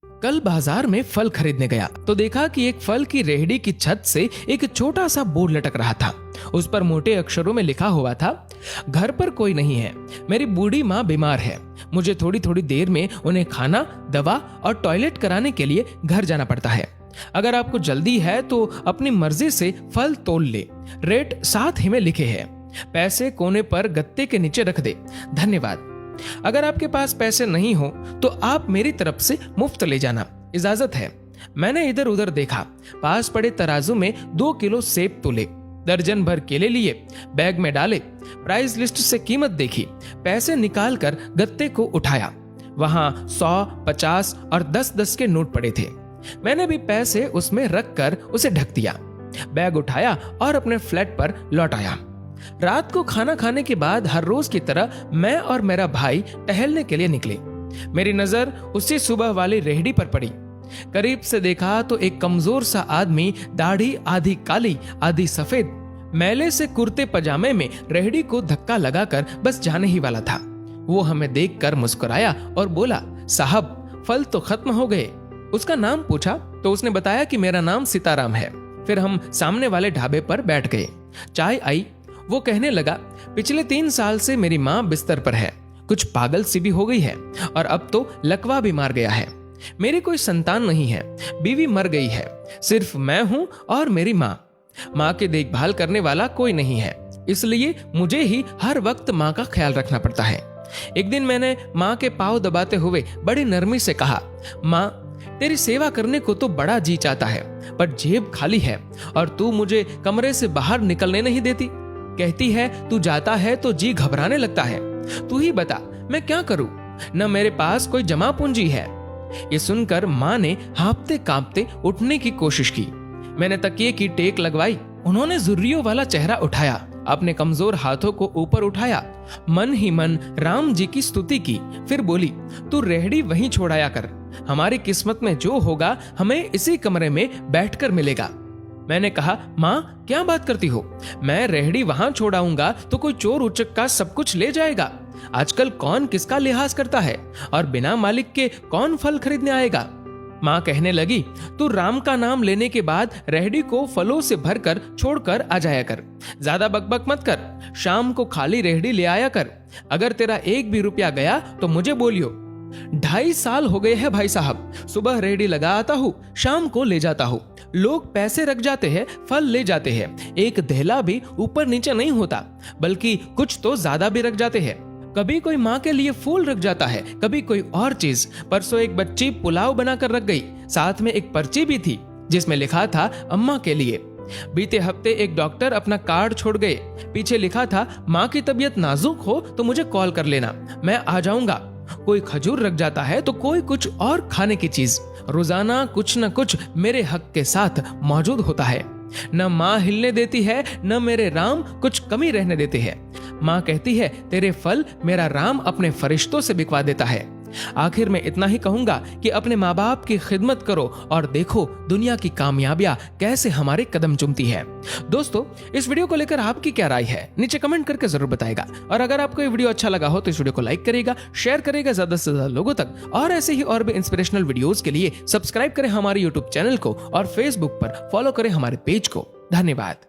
कल बाजार में फल खरीदने गया तो देखा कि एक फल की रेहड़ी की छत से एक छोटा सा बोर्ड लटक रहा था। उस पर मोटे अक्षरों में लिखा हुआ था, घर पर कोई नहीं है, मेरी बूढ़ी माँ बीमार है, मुझे थोड़ी थोड़ी देर में उन्हें खाना, दवा और टॉयलेट कराने के लिए घर जाना पड़ता है। अगर आपको जल्दी है तो अपनी मर्जी से फल तोल ले, रेट साथ ही में लिखे हैं, पैसे कोने पर गत्ते के नीचे रख दे, धन्यवाद। अगर आपके पास पैसे नहीं हो तो आप मेरी तरफ से मुफ्त ले जाना, इजाजत है। मैंने इधर उधर देखा, पास पड़े तराजू में 2 किलो सेब तोले, दर्जन भर केले लिए, बैग में डाले, प्राइस लिस्ट से कीमत देखी, पैसे निकालकर गत्ते को उठाया। वहां 100, 50 और 10-10 के नोट पड़े थे। मैंने भी पैसे उसमें रखकर उसे ढक दिया, बैग उठाया और अपने फ्लैट पर लौट आया। रात को खाना खाने के बाद हर रोज की तरह मैं और मेरा भाई टहलने के लिए निकले। मेरी नजर उसी सुबह वाली रेहड़ी पर पड़ी। करीब से देखा तो एक कमजोर सा आदमी, दाढ़ी आधी काली आधी सफेद, मैले से कुर्ते पजामे में रेहड़ी को धक्का लगाकर बस जाने ही वाला था। वो हमें देखकर मुस्कुराया और बोला, साहब फल तो खत्म हो गए। उसका नाम पूछा तो उसने बताया कि मेरा नाम सीताराम है। फिर हम सामने वाले ढाबे पर बैठ गए, चाय आई। वो कहने लगा, पिछले 3 साल से मेरी माँ बिस्तर पर है, कुछ पागल सी भी हो गई है और अब तो लकवा भी मार गया है। मेरी कोई संतान नहीं है, बीवी मर गई है, सिर्फ मैं हूं और मेरी माँ। माँ की देखभाल करने वाला कोई नहीं है, इसलिए मुझे ही हर वक्त माँ का ख्याल रखना पड़ता है। एक दिन मैंने माँ के पाँव दबाते हुए बड़ी नरमी से कहा, माँ तेरी सेवा करने को तो बड़ा जी चाहता है, पर जेब खाली है और तू मुझे कमरे से बाहर निकलने नहीं देती। कहती है तू जाता है तो जी घबराने लगता है। तू ही बता मैं क्या करूं, न मेरे पास कोई जमा पूंजी है। ये सुनकर माँ ने हाँफते कांपते उठने की कोशिश की। मैंने तकिए की टेक लगवाई। उन्होंने जुर्रियों वाला चेहरा उठाया, अपने कमजोर हाथों को ऊपर उठाया, मन ही मन राम जी की स्तुति की। फिर बोली, तू रेहड़ी वहीं छोड़ाया कर, हमारी किस्मत में जो होगा हमें इसी कमरे में बैठकर मिलेगा। मैंने कहा, माँ क्या बात करती हो, मैं रेहड़ी वहां छोड़ाऊंगा तो कोई चोर उचक्का सब कुछ ले जाएगा। आजकल कौन किसका लिहाज करता है और बिना मालिक के कौन फल खरीदने आएगा। माँ कहने लगी, तू राम का नाम लेने के बाद रेहड़ी को फलों से भरकर छोड़कर आ जाया कर, ज्यादा बकबक मत कर, शाम को खाली रेहड़ी ले आया कर। अगर तेरा 1 भी रुपया गया तो मुझे बोलियो। 2.5 साल हो गए हैं भाई साहब, सुबह रेहड़ी लगा आता हूँ, शाम को ले जाता हूँ। लोग पैसे रख जाते हैं, फल ले जाते हैं, एक धेला भी ऊपर नीचे नहीं होता, बल्कि कुछ तो ज्यादा भी रख जाते हैं। कभी कोई माँ के लिए फूल रख जाता है, कभी कोई और चीज। परसों एक बच्ची पुलाव बनाकर रख गई, साथ में एक पर्ची भी थी जिसमें लिखा था अम्मा के लिए। बीते हफ्ते एक डॉक्टर अपना कार्ड छोड़ गए, पीछे लिखा था, माँ की तबीयत नाजुक हो तो मुझे कॉल कर लेना, मैं आ जाऊंगा। कोई खजूर रख जाता है तो कोई कुछ और खाने की चीज। रोजाना कुछ न कुछ मेरे हक के साथ मौजूद होता है। न माँ हिलने देती है, न मेरे राम कुछ कमी रहने देते हैं। माँ कहती है, तेरे फल मेरा राम अपने फरिश्तों से बिकवा देता है। आखिर में इतना ही कहूंगा कि अपने माँ बाप की खिदमत करो और देखो दुनिया की कामयाबियां कैसे हमारे कदम चूमती है। दोस्तों, इस वीडियो को लेकर आपकी क्या राय है, नीचे कमेंट करके जरूर बताएगा। और अगर आपको ये वीडियो अच्छा लगा हो तो इस वीडियो को लाइक करेगा, शेयर करेगा ज्यादा से ज्यादा लोगों तक। और ऐसे ही और भी इंस्पिरेशनल वीडियोस के लिए सब्सक्राइब करें हमारे यूट्यूब चैनल को और फेसबुक पर फॉलो करें हमारे पेज को। धन्यवाद।